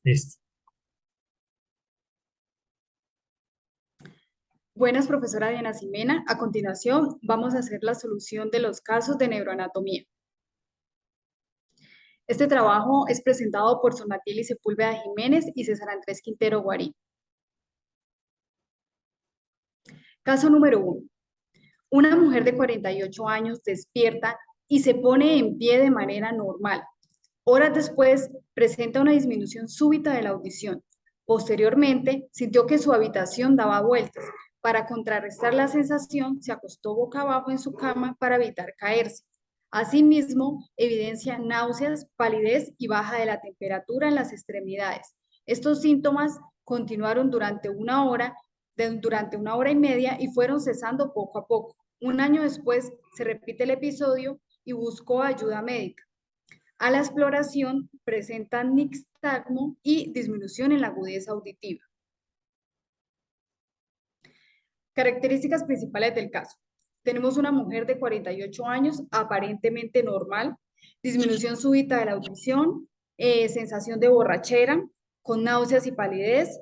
Listo. Buenas, profesora Diana Ximena. A continuación, vamos a hacer la solución de los casos de neuroanatomía. Este trabajo es presentado por Sonatiel Sepúlveda Jiménez y César Andrés Quintero Guarín. Caso número 1. Una mujer de 48 años despierta y se pone en pie de manera normal. Horas después, presenta una disminución súbita de la audición. Posteriormente, sintió que su habitación daba vueltas. Para contrarrestar la sensación, se acostó boca abajo en su cama para evitar caerse. Asimismo, evidencia náuseas, palidez y baja de la temperatura en las extremidades. Estos síntomas continuaron durante una hora y media y fueron cesando poco a poco. Un año después, se repite el episodio y buscó ayuda médica. A la exploración presentan nixtagmo y disminución en la agudeza auditiva. Características principales del caso. Tenemos una mujer de 48 años, aparentemente normal, disminución súbita de la audición, sensación de borrachera, con náuseas y palidez,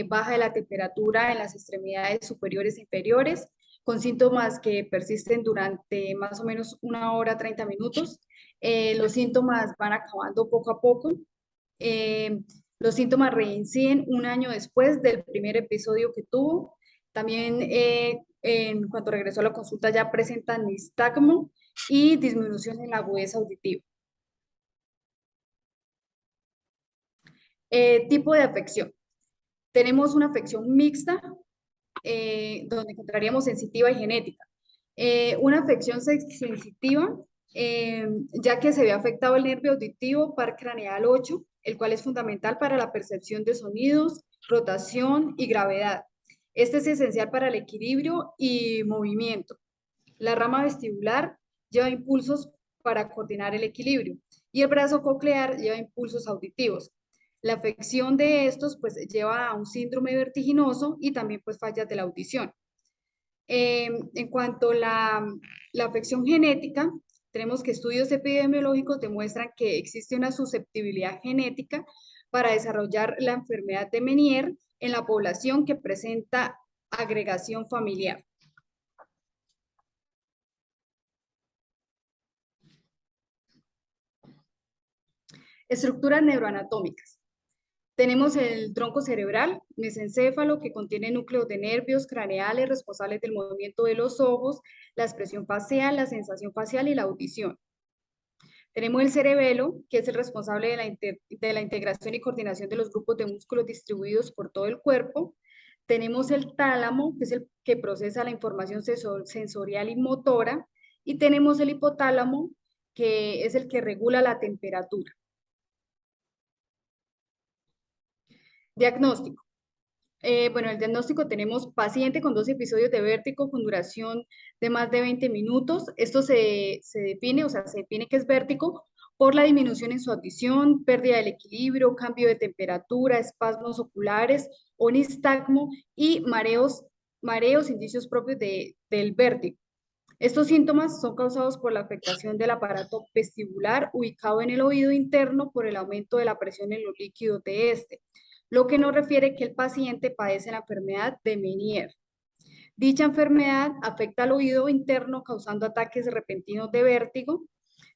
baja de la temperatura en las extremidades superiores e inferiores, con síntomas que persisten durante más o menos una hora, 30 minutos. Los síntomas van acabando poco a poco. Eh, los síntomas reinciden un año después del primer episodio que tuvo. También en cuanto regresó a la consulta ya presentan nistagmo y disminución en la agudeza auditiva. Tipo de afección. Tenemos una afección mixta donde encontraríamos sensitiva y genética. Una afección sensitiva, ya que se ve afectado el nervio auditivo par craneal 8, el cual es fundamental para la percepción de sonidos, rotación y gravedad. Este es esencial para el equilibrio y movimiento. La rama vestibular lleva impulsos para coordinar el equilibrio y el brazo coclear lleva impulsos auditivos. La afección de estos pues lleva a un síndrome vertiginoso y también pues fallas de la audición. En cuanto a la afección genética, tenemos que estudios epidemiológicos demuestran que existe una susceptibilidad genética para desarrollar la enfermedad de Meniere en la población que presenta agregación familiar. Estructuras neuroanatómicas. Tenemos el tronco cerebral, mesencéfalo, que contiene núcleos de nervios craneales responsables del movimiento de los ojos, la expresión facial, la sensación facial y la audición. Tenemos el cerebelo, que es el responsable de la integración y coordinación de los grupos de músculos distribuidos por todo el cuerpo. Tenemos el tálamo, que es el que procesa la información sensorial y motora. Y tenemos el hipotálamo, que es el que regula la temperatura. Diagnóstico. Bueno, el diagnóstico tenemos paciente con 2 episodios de vértigo con duración de más de 20 minutos. Esto se define, o sea, se define que es vértigo por la disminución en su audición, pérdida del equilibrio, cambio de temperatura, espasmos oculares o nistagmo y mareos, indicios propios del vértigo. Estos síntomas son causados por la afectación del aparato vestibular ubicado en el oído interno por el aumento de la presión en los líquidos de este, lo que nos refiere que el paciente padece la enfermedad de Meniere. Dicha enfermedad afecta al oído interno causando ataques repentinos de vértigo.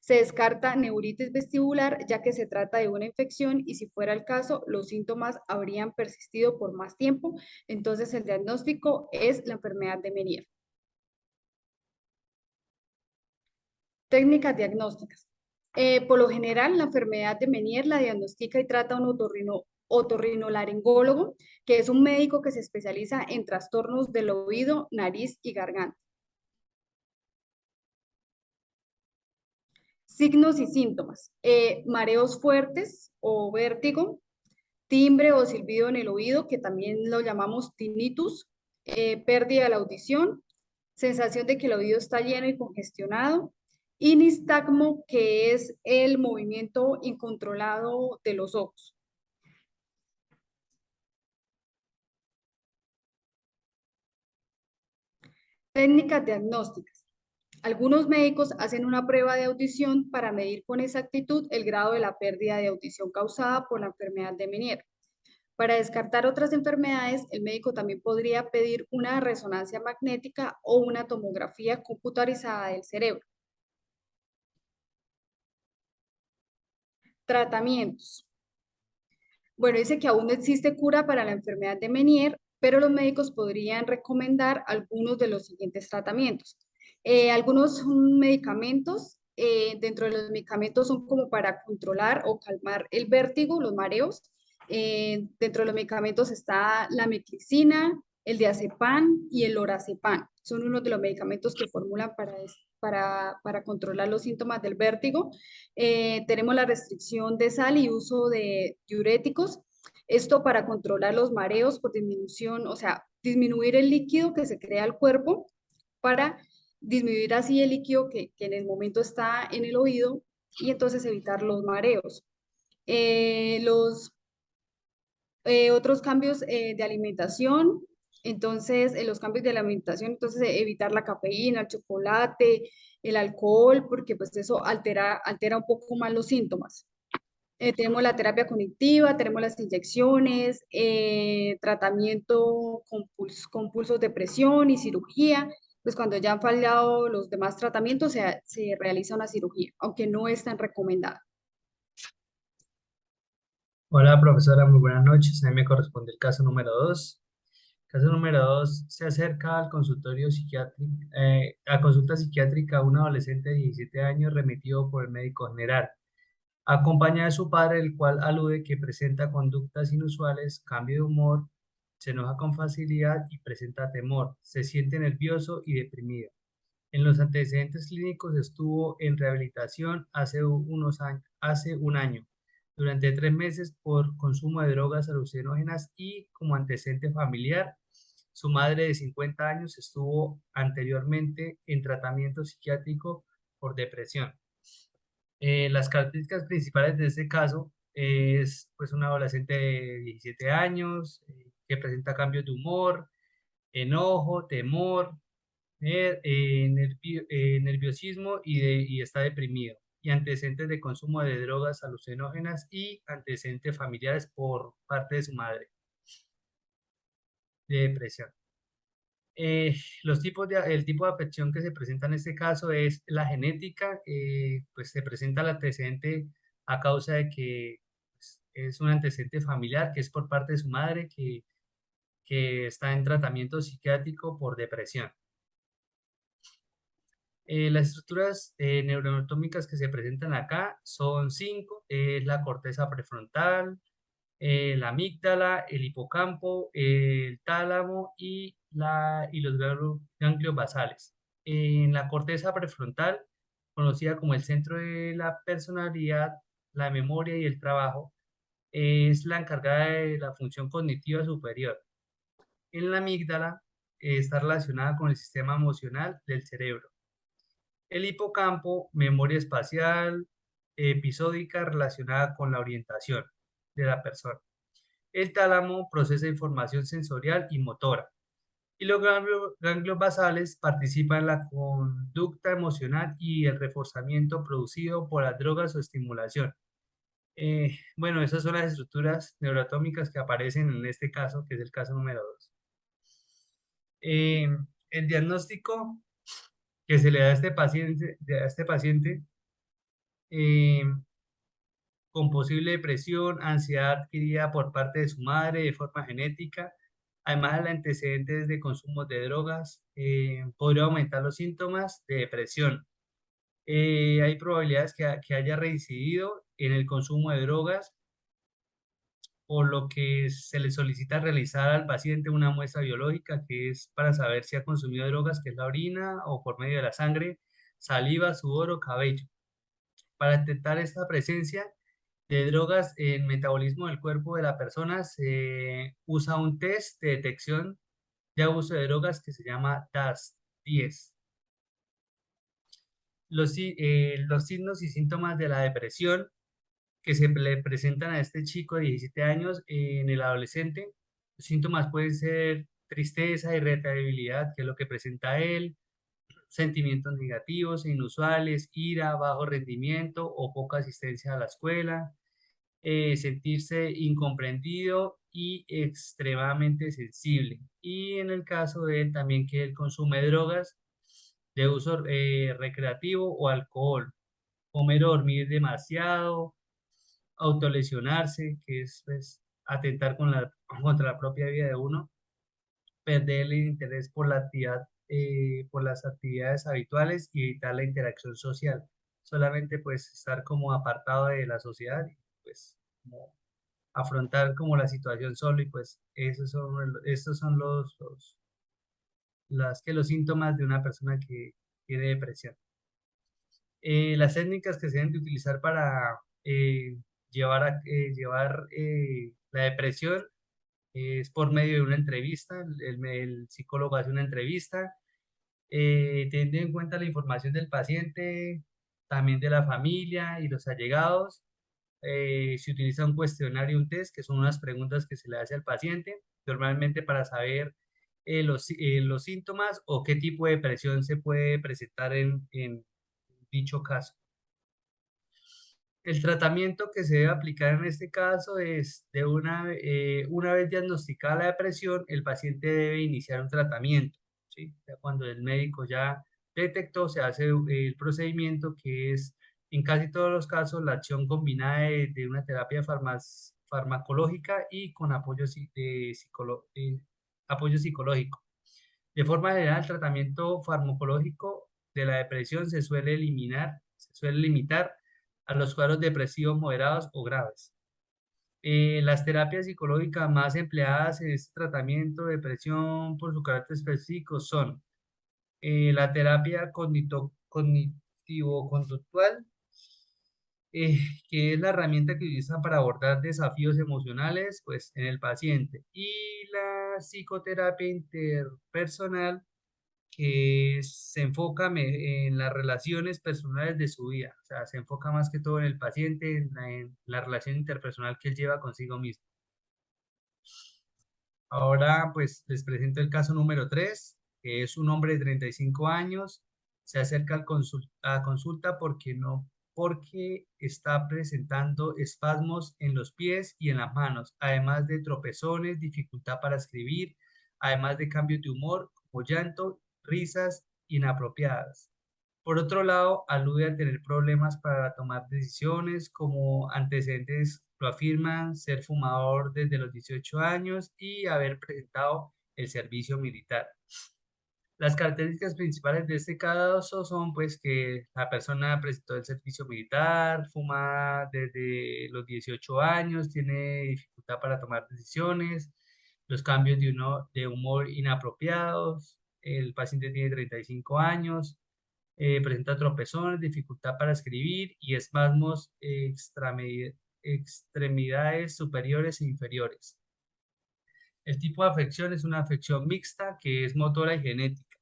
Se descarta neuritis vestibular ya que se trata de una infección y si fuera el caso, los síntomas habrían persistido por más tiempo. Entonces el diagnóstico es la enfermedad de Meniere. Técnicas diagnósticas. Por lo general, la enfermedad de Meniere la diagnostica y trata un otorrinolaringólogo, que es un médico que se especializa en trastornos del oído, nariz y garganta. Signos y síntomas. Mareos fuertes o vértigo, timbre o silbido en el oído, que también lo llamamos tinnitus, pérdida de la audición, sensación de que el oído está lleno y congestionado, y nistagmo, que es el movimiento incontrolado de los ojos. Técnicas diagnósticas. Algunos médicos hacen una prueba de audición para medir con exactitud el grado de la pérdida de audición causada por la enfermedad de Meniere. Para descartar otras enfermedades, el médico también podría pedir una resonancia magnética o una tomografía computarizada del cerebro. Tratamientos. Bueno, dice que aún no existe cura para la enfermedad de Meniere, pero los médicos podrían recomendar algunos de los siguientes tratamientos. Algunos medicamentos, dentro de los medicamentos son como para controlar o calmar el vértigo, los mareos. Dentro de los medicamentos está la meclizina, el diazepam y el lorazepam. Son unos de los medicamentos que formulan para controlar los síntomas del vértigo. Tenemos la restricción de sal y uso de diuréticos. Esto para controlar los mareos por disminución, o sea, disminuir el líquido que se crea al cuerpo para disminuir así el líquido que en el momento está en el oído y entonces evitar los mareos. Los otros cambios de alimentación, entonces, los cambios de la alimentación, entonces evitar la cafeína, el chocolate, el alcohol, porque pues eso altera un poco más los síntomas. Tenemos la terapia cognitiva, tenemos las inyecciones, tratamiento con pulsos de presión y cirugía. Pues cuando ya han fallado los demás tratamientos, se realiza una cirugía, aunque no es tan recomendada. Hola, profesora, muy buenas noches. A mí me corresponde el caso número 2. Caso número 2 se acerca al consultorio psiquiátrico, a consulta psiquiátrica un adolescente de 17 años remitido por el médico general. Acompaña de su padre, el cual alude que presenta conductas inusuales, cambio de humor, se enoja con facilidad y presenta temor, se siente nervioso y deprimido. En los antecedentes clínicos estuvo en rehabilitación hace un año, durante 3 meses por consumo de drogas alucinógenas y como antecedente familiar, su madre de 50 años estuvo anteriormente en tratamiento psiquiátrico por depresión. Las características principales de este caso es pues un adolescente de 17 años que presenta cambios de humor, enojo, temor, nerviosismo y está deprimido, y antecedentes de consumo de drogas alucinógenas y antecedentes familiares por parte de su madre de depresión. El tipo de afección que se presenta en este caso es la genética, pues se presenta el antecedente a causa de que pues, es un antecedente familiar que es por parte de su madre que está en tratamiento psiquiátrico por depresión. Las estructuras neuroanatómicas que se presentan acá son cinco: la corteza prefrontal, la amígdala, el hipocampo, el tálamo y los ganglios basales. En la corteza prefrontal, conocida como el centro de la personalidad, la memoria y el trabajo, es la encargada de la función cognitiva superior. En la amígdala, está relacionada con el sistema emocional del cerebro. El hipocampo, memoria espacial, episódica relacionada con la orientación de la persona. El tálamo procesa información sensorial y motora. Y los ganglios basales participan en la conducta emocional y el reforzamiento producido por las drogas o estimulación. Bueno, esas son las estructuras neuroatómicas que aparecen en este caso, que es el caso número 2. El diagnóstico que se le da a este paciente eh, con posible depresión, ansiedad adquirida por parte de su madre de forma genética, además de antecedentes de consumo de drogas, podría aumentar los síntomas de depresión. Hay probabilidades que haya reincidido en el consumo de drogas, por lo que se le solicita realizar al paciente una muestra biológica que es para saber si ha consumido drogas, que es la orina o por medio de la sangre, saliva, sudor o cabello. Para detectar esta presencia de drogas en metabolismo del cuerpo de la persona, se usa un test de detección de abuso de drogas que se llama DAS-10. Los signos y síntomas de la depresión que se le presentan a este chico de 17 años en el adolescente, los síntomas pueden ser tristeza, irritabilidad, que es lo que presenta él, sentimientos negativos e inusuales, ira, bajo rendimiento o poca asistencia a la escuela, sentirse incomprendido y extremadamente sensible. Y en el caso de él también que él consume drogas de uso recreativo o alcohol, comer o dormir demasiado, autolesionarse, que es pues, atentar contra la propia vida de uno, perder el interés por la actividad, por las actividades habituales y evitar la interacción social. Solamente pues estar como apartado de la sociedad y pues como afrontar como la situación solo y pues estos son los síntomas de una persona que tiene depresión. Las técnicas que se deben de utilizar para llevar la depresión es por medio de una entrevista. El psicólogo hace una entrevista, teniendo en cuenta la información del paciente, también de la familia y los allegados. Se utiliza un cuestionario, un test, que son unas preguntas que se le hace al paciente, normalmente para saber los síntomas o qué tipo de depresión se puede presentar en dicho caso. El tratamiento que se debe aplicar en este caso es una vez diagnosticada la depresión, el paciente debe iniciar un tratamiento, ¿sí? Ya cuando el médico ya detectó, se hace el procedimiento que es, en casi todos los casos, la acción combinada de una terapia farmacológica y con apoyo psicológico. De forma general, el tratamiento farmacológico de la depresión se suele limitar a los cuadros depresivos moderados o graves. Las terapias psicológicas más empleadas en este tratamiento de depresión por su carácter específico son la terapia cognitivo-conductual, eh, que es la herramienta que utilizan para abordar desafíos emocionales pues, en el paciente, y la psicoterapia interpersonal, que se enfoca en las relaciones personales de su vida, o sea, se enfoca más que todo en el paciente, en la relación interpersonal que él lleva consigo mismo. Ahora, pues, les presento el caso número 3, que es un hombre de 35 años, se acerca a consulta porque está presentando espasmos en los pies y en las manos, además de tropezones, dificultad para escribir, además de cambios de humor, como llanto, risas inapropiadas. Por otro lado, alude a tener problemas para tomar decisiones, como antecedentes lo afirman, ser fumador desde los 18 años y haber presentado el servicio militar. Las características principales de este caso son pues que la persona presentó el servicio militar, fuma desde los 18 años, tiene dificultad para tomar decisiones, los cambios de humor inapropiados, el paciente tiene 35 años, presenta tropezones, dificultad para escribir y espasmos extremidades superiores e inferiores. El tipo de afección es una afección mixta que es motora y genética.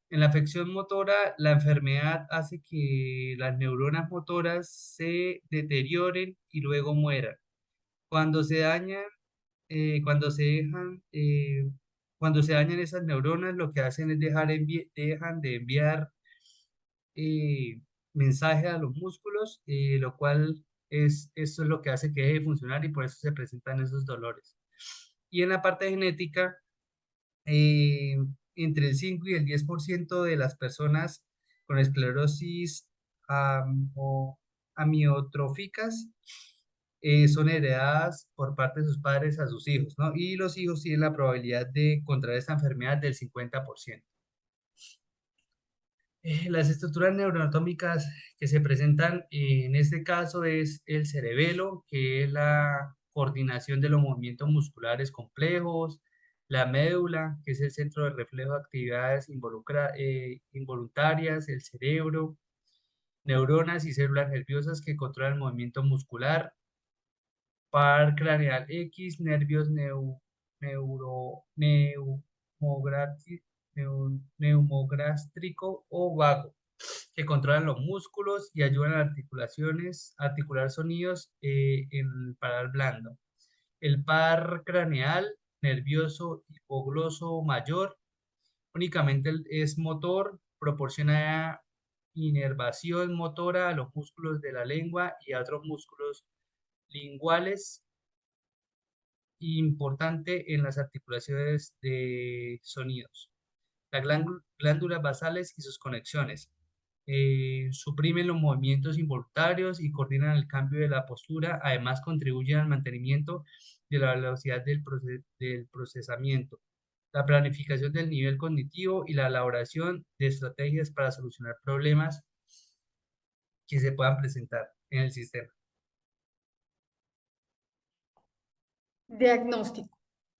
En la afección motora, la enfermedad hace que las neuronas motoras se deterioren y luego mueran. Cuando se dañan, cuando se dejan, cuando se dañan esas neuronas, lo que hacen es dejan de enviar eh, mensaje a los músculos, lo cual eso es lo que hace que deje de funcionar y por eso se presentan esos dolores. Y en la parte genética, eh, entre el 5 y el 10% de las personas con esclerosis amo- amiotróficas son heredadas por parte de sus padres a sus hijos, ¿no? Y los hijos tienen la probabilidad de contraer esta enfermedad del 50%. Las estructuras neuroanatómicas que se presentan en este caso es el cerebelo, que es la coordinación de los movimientos musculares complejos, la médula, que es el centro de reflejo de actividades involuntarias, el cerebro, neuronas y células nerviosas que controlan el movimiento muscular, par craneal X, nervios neumográfico neumogástrico o vago, que controlan los músculos y ayudan a articular sonidos en el paladar blando. El par craneal nervioso hipogloso mayor únicamente es motor, proporciona inervación motora a los músculos de la lengua y a otros músculos linguales, importante en las articulaciones de sonidos. Las glándulas basales y sus conexiones. Suprimen los movimientos involuntarios y coordinan el cambio de la postura. Además, contribuyen al mantenimiento de la velocidad del procesamiento, la planificación del nivel cognitivo y la elaboración de estrategias para solucionar problemas que se puedan presentar en el sistema. Diagnóstico.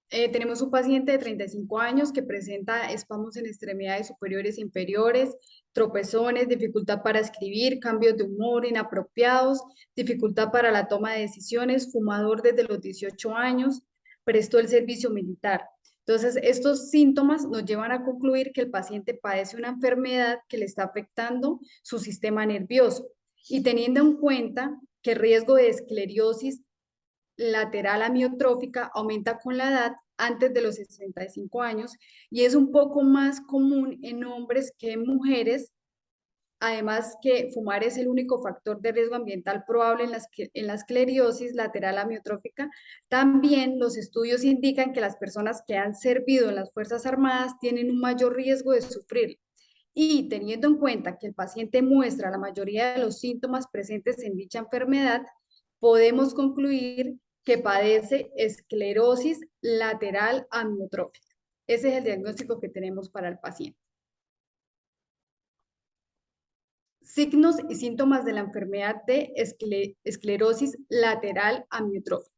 Tenemos un paciente de 35 años que presenta espasmos en extremidades superiores e inferiores, tropezones, dificultad para escribir, cambios de humor inapropiados, dificultad para la toma de decisiones, fumador desde los 18 años, prestó el servicio militar. Entonces, estos síntomas nos llevan a concluir que el paciente padece una enfermedad que le está afectando su sistema nervioso. Y teniendo en cuenta que el riesgo de esclerosis lateral amiotrófica aumenta con la edad antes de los 65 años y es un poco más común en hombres que en mujeres. Además que fumar es el único factor de riesgo ambiental probable en la esclerosis lateral amiotrófica. También los estudios indican que las personas que han servido en las Fuerzas Armadas tienen un mayor riesgo de sufrir. Y teniendo en cuenta que el paciente muestra la mayoría de los síntomas presentes en dicha enfermedad, podemos concluir que padece esclerosis lateral amiotrófica. Ese es el diagnóstico que tenemos para el paciente. Signos y síntomas de la enfermedad de esclerosis lateral amiotrófica.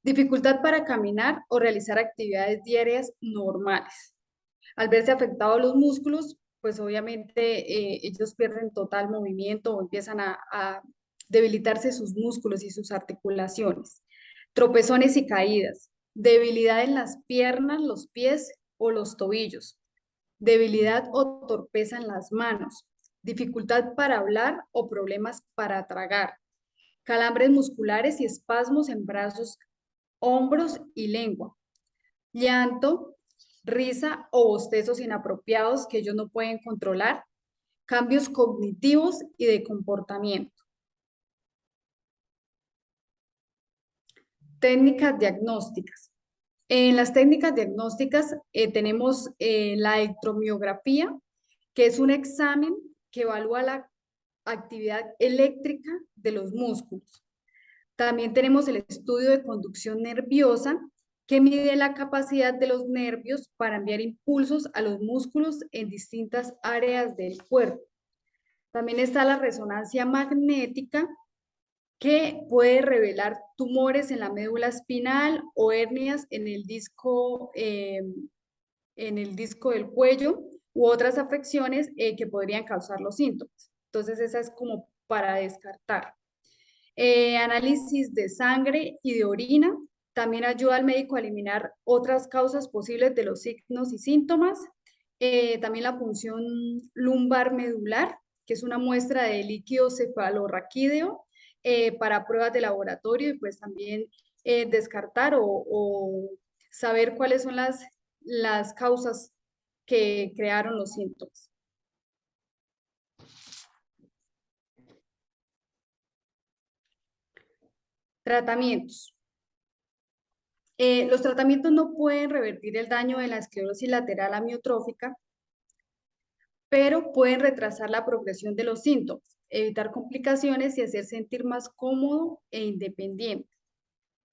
Dificultad para caminar o realizar actividades diarias normales. Al verse afectados los músculos, pues obviamente ellos pierden total movimiento o empiezan a debilitarse sus músculos y sus articulaciones. Tropezones y caídas. Debilidad en las piernas, los pies o los tobillos. Debilidad o torpeza en las manos. Dificultad para hablar o problemas para tragar. Calambres musculares y espasmos en brazos, hombros y lengua. Llanto, risa o bostezos inapropiados que ellos no pueden controlar. Cambios cognitivos y de comportamiento. Técnicas diagnósticas. En las técnicas diagnósticas tenemos la electromiografía, que es un examen que evalúa la actividad eléctrica de los músculos. También tenemos el estudio de conducción nerviosa, que mide la capacidad de los nervios para enviar impulsos a los músculos en distintas áreas del cuerpo. También está la resonancia magnética, que puede revelar tumores en la médula espinal o hernias en el disco del cuello u otras afecciones que podrían causar los síntomas. Entonces, esa es como para descartar. Análisis de sangre y de orina. También ayuda al médico a eliminar otras causas posibles de los signos y síntomas. También la punción lumbar medular, que es una muestra de líquido cefalorraquídeo para pruebas de laboratorio y pues también descartar o saber cuáles son las causas que crearon los síntomas. Tratamientos. Los tratamientos no pueden revertir el daño de la esclerosis lateral amiotrófica, pero pueden retrasar la progresión de los síntomas, evitar complicaciones y hacer sentir más cómodo e independiente.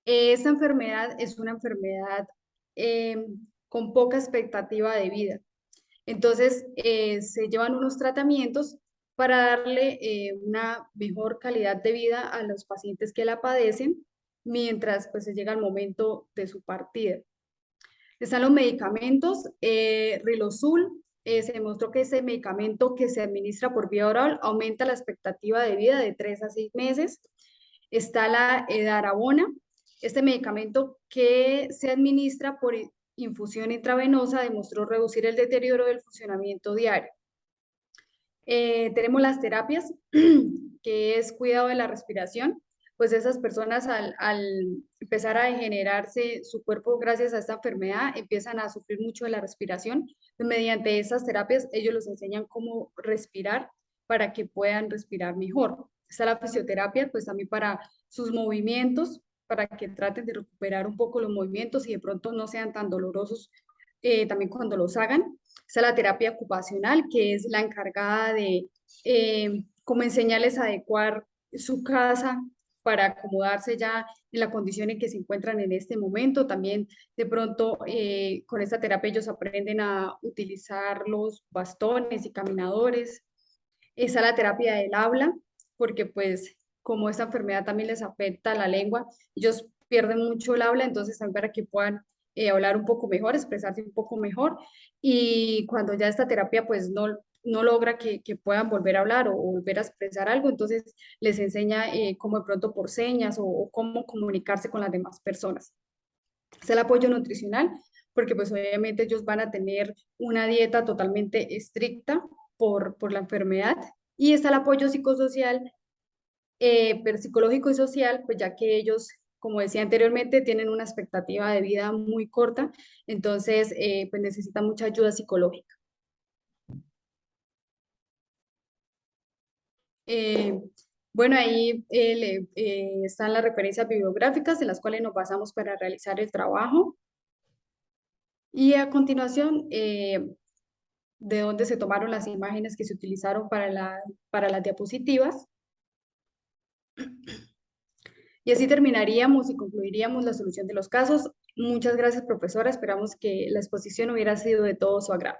Esta enfermedad es una enfermedad con poca expectativa de vida. Entonces, se llevan unos tratamientos para darle una mejor calidad de vida a los pacientes que la padecen, mientras pues se llega el momento de su partida. Están los medicamentos, Riluzul, se demostró que ese medicamento que se administra por vía oral aumenta la expectativa de vida de 3 a 6 meses. Está la edarabona, este medicamento que se administra por infusión intravenosa demostró reducir el deterioro del funcionamiento diario. Tenemos las terapias, que es cuidado de la respiración. pues esas personas al empezar a degenerarse su cuerpo gracias a esta enfermedad, empiezan a sufrir mucho de la respiración. Mediante esas terapias, ellos les enseñan cómo respirar para que puedan respirar mejor. Está la fisioterapia, pues también para sus movimientos, para que traten de recuperar un poco los movimientos y de pronto no sean tan dolorosos también cuando los hagan. Está la terapia ocupacional, que es la encargada de cómo enseñarles a adecuar su casa para acomodarse ya en la condición en que se encuentran en este momento. También de pronto con esta terapia ellos aprenden a utilizar los bastones y caminadores. Está la terapia del habla, porque pues como esta enfermedad también les afecta la lengua, ellos pierden mucho el habla, entonces también para que puedan hablar un poco mejor, expresarse un poco mejor. Y cuando ya esta terapia pues no logra que puedan volver a hablar o volver a expresar algo, entonces les enseña cómo de pronto por señas o cómo comunicarse con las demás personas. Es el apoyo nutricional, porque pues obviamente ellos van a tener una dieta totalmente estricta por la enfermedad. Y está el apoyo psicosocial, pero psicológico y social, pues ya que ellos, como decía anteriormente, tienen una expectativa de vida muy corta, entonces pues necesitan mucha ayuda psicológica. Eh, bueno, ahí están las referencias bibliográficas en las cuales nos basamos para realizar el trabajo. Y a continuación, de dónde se tomaron las imágenes que se utilizaron para las diapositivas. Y así terminaríamos y concluiríamos la solución de los casos. Muchas gracias, profesora. Esperamos que la exposición hubiera sido de todo su agrado.